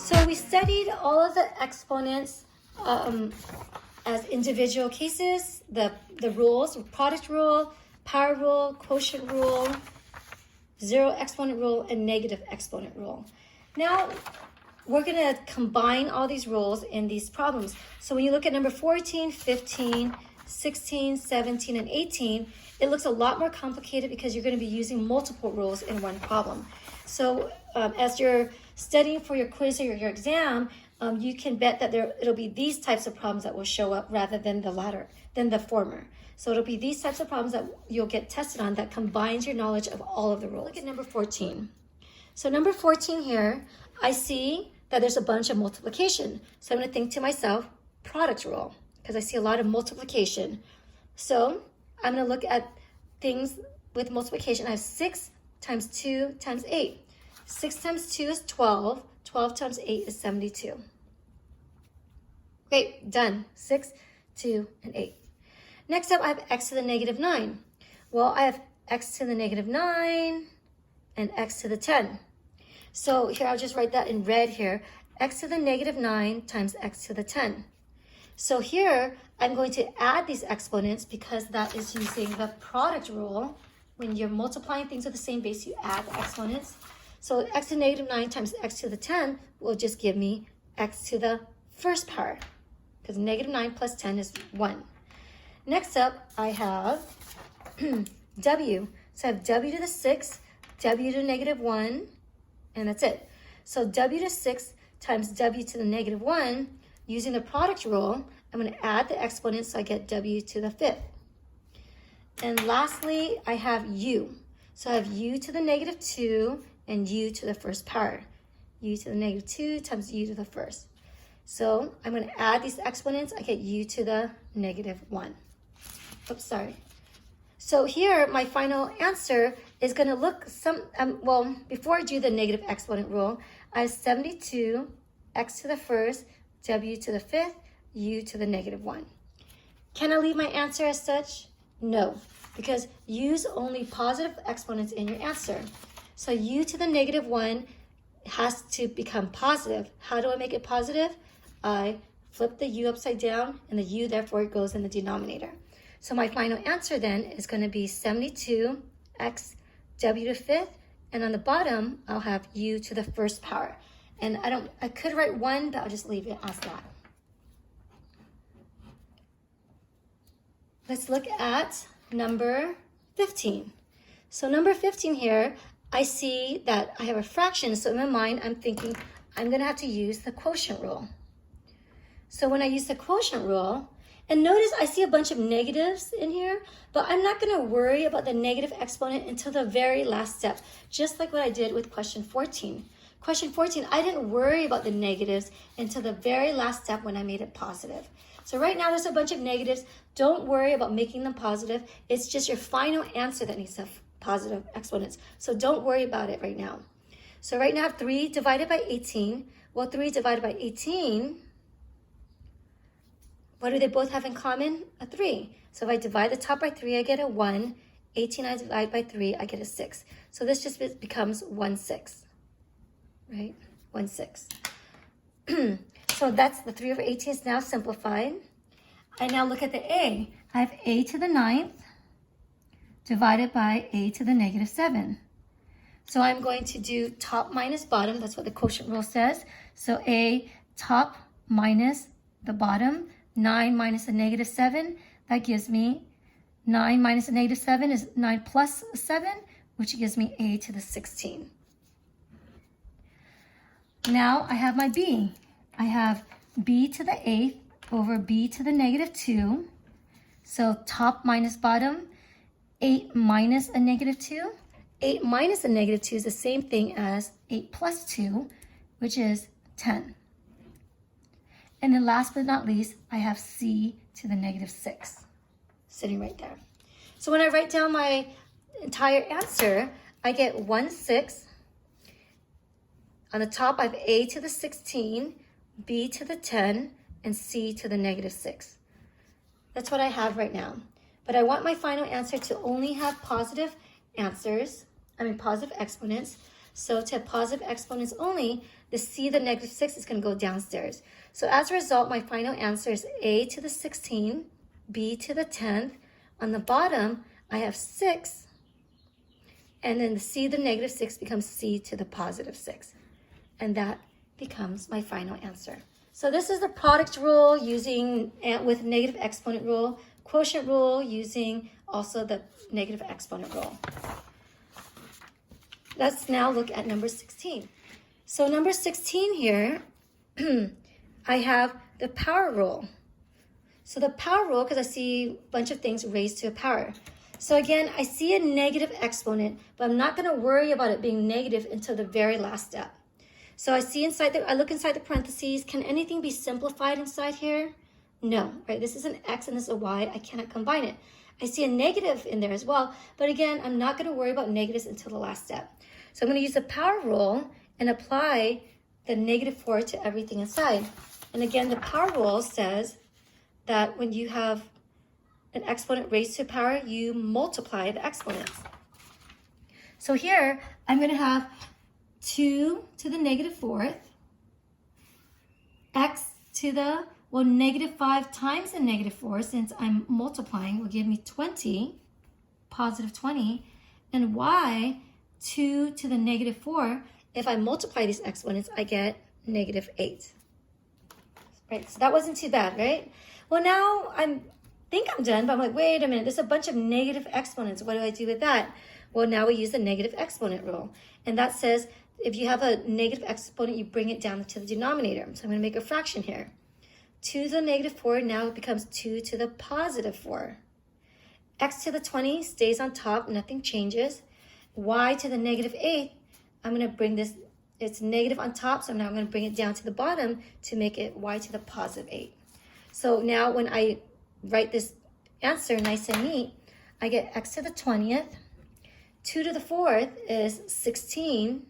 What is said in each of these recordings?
So we studied all of the exponents as individual cases, the rules, product rule, power rule, quotient rule, zero exponent rule, and negative exponent rule. Now, we're going to combine all these rules in these problems. So when you look at number 14, 15, 16, 17, and 18, it looks a lot more complicated because you're going to be using multiple rules in one problem. So as you're studying for your quiz or your exam, you can bet that it'll be these types of problems that will show up rather than the former. So it'll be these types of problems that you'll get tested on that combines your knowledge of all of the rules. Look at number 14. So number 14 here, I see that there's a bunch of multiplication. So I'm going to think to myself, product rule, because I see a lot of multiplication. So I'm going to look at things with multiplication. I have 6 times 2 times 8. 6 times 2 is 12. 12 times 8 is 72. Great, done. 6, 2, and 8. Next up, I have x to the negative 9. Well, I have x to the negative 9 and x to the 10. So here, I'll just write that in red here. X to the negative 9 times x to the 10. So here, I'm going to add these exponents because that is using the product rule. When you're multiplying things with the same base, you add the exponents. So x to the negative 9 times x to the 10 will just give me x to the first power, because negative 9 plus 10 is 1. Next up, I have w. So I have w to the 6, w to the negative 1, and that's it. So w to the 6 times w to the negative 1, using the product rule, I'm going to add the exponents so I get w to the 5th. And lastly, I have u. So I have u to the negative 2 and u to the first power. U to the negative 2 times u to the first. So I'm going to add these exponents. I get u to the negative 1. Oops, sorry. So here, my final answer is going to look well, before I do the negative exponent rule, I have 72, x to the first, w to the 5th, u to the negative 1. Can I leave my answer as such? No, because use only positive exponents in your answer. So u to the negative 1 has to become positive. How do I make it positive? I flip the u upside down, and the u therefore goes in the denominator. So my final answer then is going to be 72 x w to 5th, and on the bottom I'll have u to the first power. And I could write 1, but I'll just leave it as that. Let's look at number 15. So number 15 here, I see that I have a fraction. So in my mind, I'm thinking I'm going to have to use the quotient rule. So when I use the quotient rule, and notice I see a bunch of negatives in here, but I'm not going to worry about the negative exponent until the very last step, just like what I did with question 14. Question 14, I didn't worry about the negatives until the very last step when I made it positive. So right now there's a bunch of negatives. Don't worry about making them positive. It's just your final answer that needs to have positive exponents. So don't worry about it right now. So right now I have 3 divided by 18. Well, 3 divided by 18, what do they both have in common? A 3. So if I divide the top by 3, I get a 1. 18 I divide by 3, I get a 6. So this just becomes 1/6, right? 1/6. So that's the 3 over 18 is now simplified. I now look at the a. I have a to the 9th divided by a to the negative 7. So I'm going to do top minus bottom. That's what the quotient rule says. So a top minus the bottom. 9 minus a negative 7, that gives me 9 minus a negative 7 is 9 plus 7, which gives me a to the 16. Now I have my b. I have b to the 8th over b to the negative 2. So top minus bottom, 8 minus a negative 2. 8 minus a negative 2 is the same thing as 8 plus 2, which is 10. And then last but not least, I have c to the negative 6 sitting right there. So when I write down my entire answer, I get 1/6. On the top, I have a to the 16, b to the 10, and c to the negative 6. That's what I have right now. But I want my final answer to only have positive answers, positive exponents. So to have positive exponents only, the c to the negative 6 is going to go downstairs. So as a result, my final answer is a to the 16, b to the 10th. On the bottom, I have 6, and then the c to the negative 6 becomes c to the positive 6. And that becomes my final answer. So this is the product rule using with negative exponent rule, quotient rule using also the negative exponent rule. Let's now look at number 16. So number 16 here, I have the power rule. So the power rule, because I see a bunch of things raised to a power. So again, I see a negative exponent, but I'm not going to worry about it being negative until the very last step. So I look inside the parentheses. Can anything be simplified inside here? No, right? This is an x and this is a y. I cannot combine it. I see a negative in there as well, but again, I'm not going to worry about negatives until the last step. So I'm going to use the power rule and apply the negative 4 to everything inside. And again, the power rule says that when you have an exponent raised to a power, you multiply the exponents. So here, I'm going to have 2 to the negative 4th, x to the, negative 5 times the negative 4, since I'm multiplying, will give me 20, positive 20, and y, 2 to the negative 4, if I multiply these exponents, I get negative 8. Right, so that wasn't too bad, right? Well, now I think I'm done, but I'm like, wait a minute, there's a bunch of negative exponents. What do I do with that? Well, now we use the negative exponent rule. And that says, if you have a negative exponent, you bring it down to the denominator. So I'm going to make a fraction here. 2 to the negative 4 now becomes 2 to the positive 4. X to the 20 stays on top, nothing changes. Y to the negative 8, I'm going to bring this, it's negative on top, so now I'm going to bring it down to the bottom to make it y to the positive 8. So now when I write this answer nice and neat, I get x to the 20th. 2 to the 4th is 16.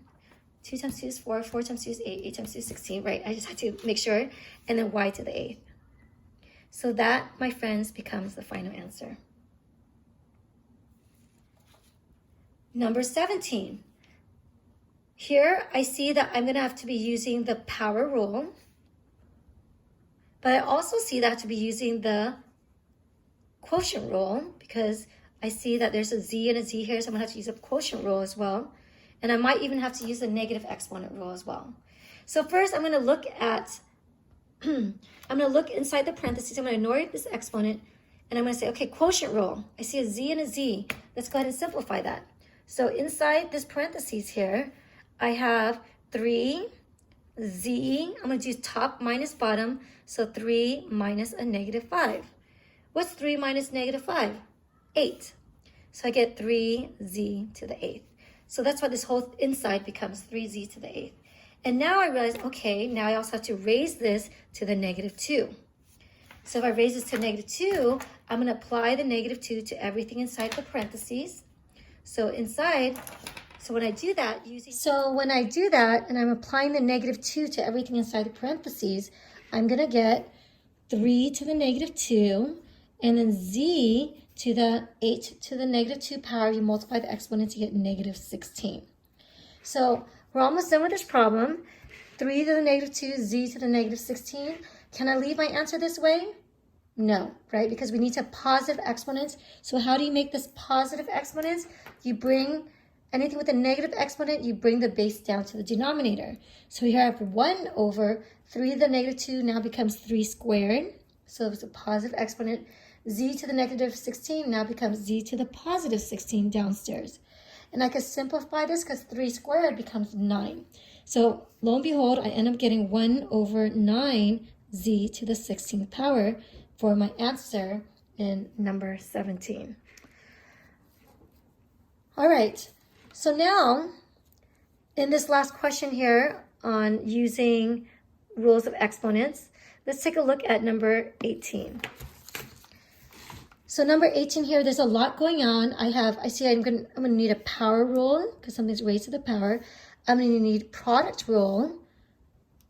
2 times 2 is 4, 4 times 2 is 8, 8 times 2 is 16, right? I just had to make sure. And then y to the 8th. So that, my friends, becomes the final answer. Number 17. Here, I see that I'm going to have to be using the power rule. But I also see that I have to be using the quotient rule because I see that there's a z and a z here, so I'm going to have to use a quotient rule as well. And I might even have to use the negative exponent rule as well. So first, I'm going to look at, I'm going to look inside the parentheses. I'm going to ignore this exponent, and I'm going to say, okay, quotient rule. I see a z and a z. Let's go ahead and simplify that. So inside this parentheses here, I have 3z. I'm going to do top minus bottom, so 3 minus a negative 5. What's 3 minus negative 5? 8. So I get 3z to the 8th. So that's why this whole inside becomes 3z to the 8th. And now I realize, okay, now I also have to raise this to the negative 2. So if I raise this to negative 2, I'm going to apply the negative 2 to everything inside the parentheses. So inside, so when I do that, and I'm applying the negative 2 to everything inside the parentheses, I'm going to get 3 to the negative 2, and then z to the 8 to the negative 2 power, you multiply the exponents, you get negative 16. So we're almost done with this problem. 3 to the negative 2, z to the negative 16. Can I leave my answer this way? No, right? Because we need to have positive exponents. So how do you make this positive exponents? You bring anything with a negative exponent, you bring the base down to the denominator. So here I have 1 over 3 to the negative 2 now becomes 3 squared. So it's a positive exponent. Z to the negative 16 now becomes z to the positive 16 downstairs. And I can simplify this because 3 squared becomes 9. So lo and behold, I end up getting 1 over 9 z to the 16th power for my answer in number 17. All right, so now in this last question here on using rules of exponents, let's take a look at number 18. So number 18 here, there's a lot going on. I see I'm gonna need a power rule because something's raised to the power. I'm gonna need product rule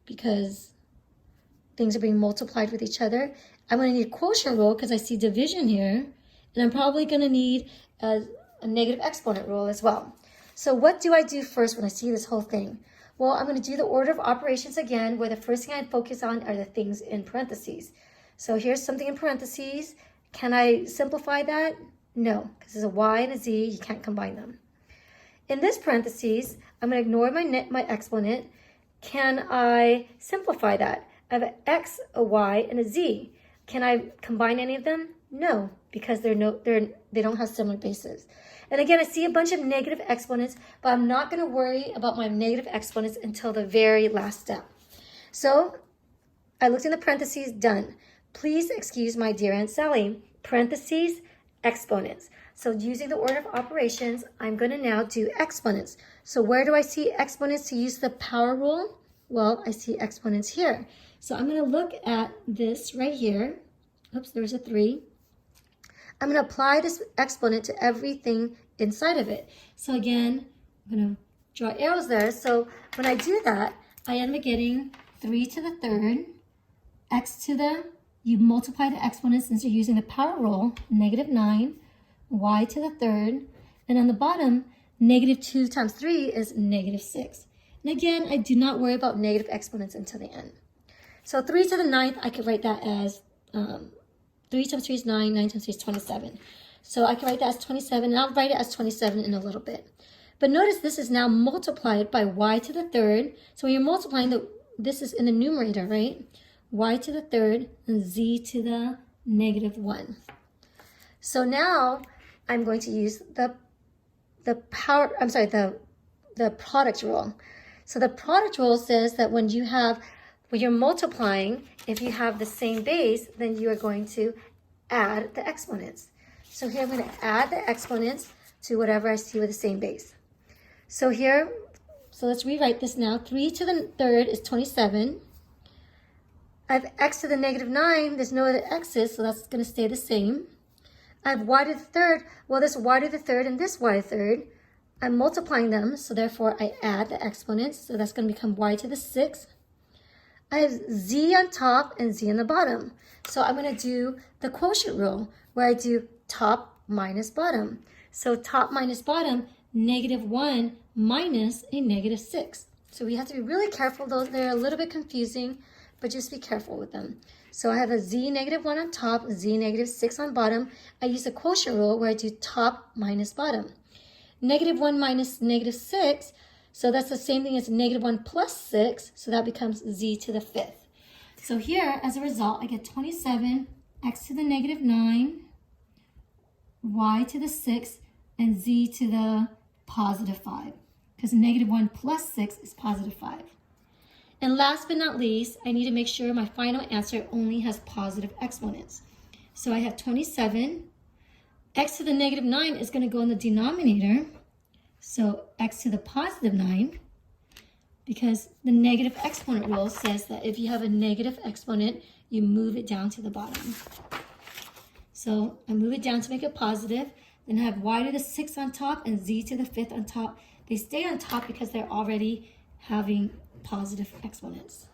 because things are being multiplied with each other. I'm gonna need quotient rule because I see division here. And I'm probably gonna need a negative exponent rule as well. So what do I do first when I see this whole thing? Well, I'm going to do the order of operations again, where the first thing I focus on are the things in parentheses. So here's something in parentheses. Can I simplify that? No, because there's a y and a z. You can't combine them. In this parentheses, I'm going to ignore my exponent. Can I simplify that? I have an x, a y, and a z. Can I combine any of them? No, because they don't have similar bases. And again, I see a bunch of negative exponents, but I'm not going to worry about my negative exponents until the very last step. So I looked in the parentheses, done. Please excuse my dear Aunt Sally. Parentheses, exponents. So using the order of operations, I'm going to now do exponents. So where do I see exponents to use the power rule? Well, I see exponents here. So I'm going to look at this right here. Oops, there's a 3. I'm going to apply this exponent to everything inside of it. So again, I'm going to draw arrows there. So when I do that, I end up getting 3 to the 3rd, x to the, you multiply the exponents since you're using the power rule, -9, y to the 3rd, and on the bottom, -2 times 3 is -6. And again, I do not worry about negative exponents until the end. So 3 to the 9th, I could write that as 3 times 3 is 9, 9 times 3 is 27. So I can write that as 27, and I'll write it as 27 in a little bit. But notice this is now multiplied by y to the 3rd. So when you're multiplying, this is in the numerator, right? Y to the 3rd and z to the -1. So now I'm going to use the product rule. So the product rule says that when you're multiplying, if you have the same base, then you are going to add the exponents. So here I'm going to add the exponents to whatever I see with the same base. So here, so let's rewrite this now. 3 to the 3rd is 27. I have x to the -9. There's no other x's, so that's going to stay the same. I have y to the 3rd. Well, this y to the 3rd and this y to the 3rd, I'm multiplying them, so therefore I add the exponents. So that's going to become y to the 6th. I have z on top and z on the bottom. So I'm going to do the quotient rule, where I do top minus bottom. So top minus bottom, -1 minus a -6. So we have to be really careful. They're a little bit confusing, but just be careful with them. So I have a z -1 on top, z -6 on bottom. I use the quotient rule where I do top minus bottom. -1 minus -6, so that's the same thing as -1 plus 6, so that becomes z to the 5th. So here, as a result, I get 27, x to the -9, y to the 6, and z to the +5, because -1 plus 6 is +5. And last but not least, I need to make sure my final answer only has positive exponents. So I have 27. X to the -9 is going to go in the denominator. So x to the +9, because the negative exponent rule says that if you have a negative exponent, you move it down to the bottom. So I move it down to make it positive. Then I have y to the 6th on top and z to the 5th on top. They stay on top because they're already having positive exponents.